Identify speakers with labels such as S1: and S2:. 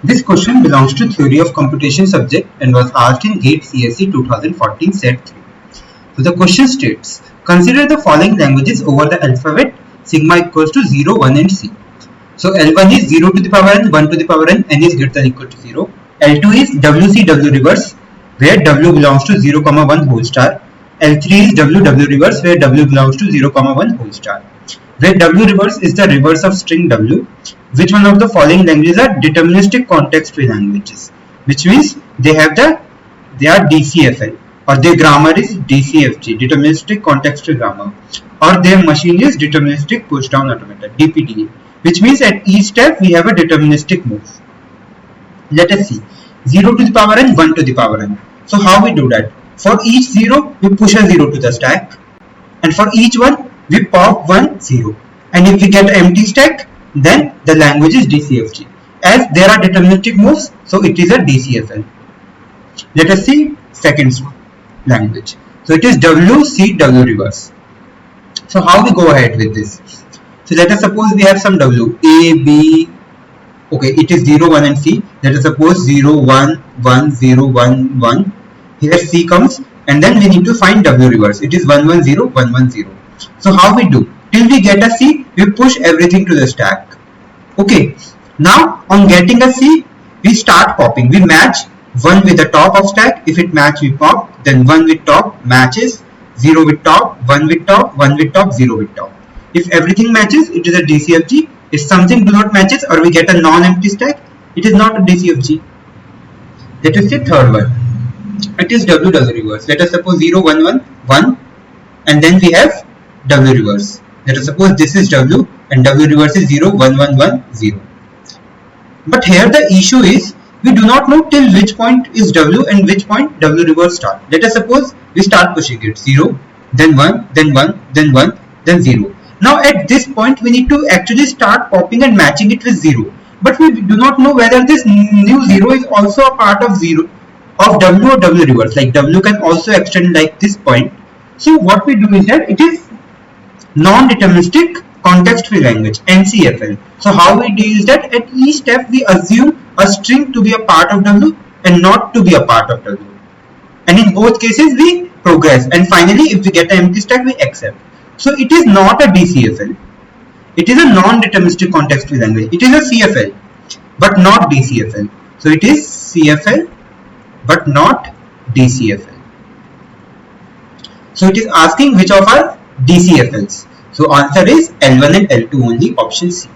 S1: This question belongs to Theory of Computation subject and was asked in GATE CSE 2014 Set 3. So the question states, consider the following languages over the alphabet sigma equals to 0, 1 and C. So L1 is 0 to the power n, 1 to the power n is greater than equal to 0. L2 is WCW reverse where W belongs to 0, 1 whole star. L3 is WW reverse where W belongs to 0, 1 whole star. Where W reverse is the reverse of string W. Which one of the following languages are deterministic context-free languages? Which means they are DCFL or their grammar is DCFG, deterministic context-free grammar, or their machine is deterministic push-down automata, DPDA. Which means at each step we have a deterministic move. Let us see, 0 to the power n, 1 to the power n. So how we do that? For each 0 we push a 0 to the stack, and for each one we pop 1 0, and if we get an empty stack then the language is DCFG. As there are deterministic moves, so it is a DCFL. Let us see second language. So it is WCW reverse. So how we go ahead with this? So let us suppose we have some W, A, B, okay, it is 0, 1 and C. Let us suppose 0, 1, 1, 0, 1, 1. Here C comes, and then we need to find W reverse. It is 1, 1, 0, 1, 1, 0. So how we do? Till we get a C, we push everything to the stack. Okay, now on getting a C, we start popping. We match 1 with the top of stack. If it match, we pop. Then 1 with top matches, 0 with top, 1 with top, 1 with top, 0 with top. If everything matches, it is a DCFG. If something do not matches or we get a non-empty stack, it is not a DCFG. Let us say third one. It is WW reverse. Let us suppose 0, 1, 1, 1, and then we have W reverse. Let us suppose this is W and W reverse is 0, 1, 1, 1, 0. But here the issue is we do not know till which point is W and which point W reverse start. Let us suppose we start pushing it 0, then 1, then 1, then 1, then 0. Now at this point we need to actually start popping and matching it with 0. But we do not know whether this new 0 is also a part of 0 of W or W reverse. Like W can also extend like this point. So what we do is that it is non-deterministic context-free language, NCFL. So how we do is that at each step we assume a string to be a part of W and not to be a part of W. And in both cases we progress, and finally if we get an empty stack we accept. So it is not a DCFL. It is a non-deterministic context-free language. It is a CFL but not DCFL. So it is CFL but not DCFL. So it is asking which of our DCFLs. So answer is L1 and L2 only, option C.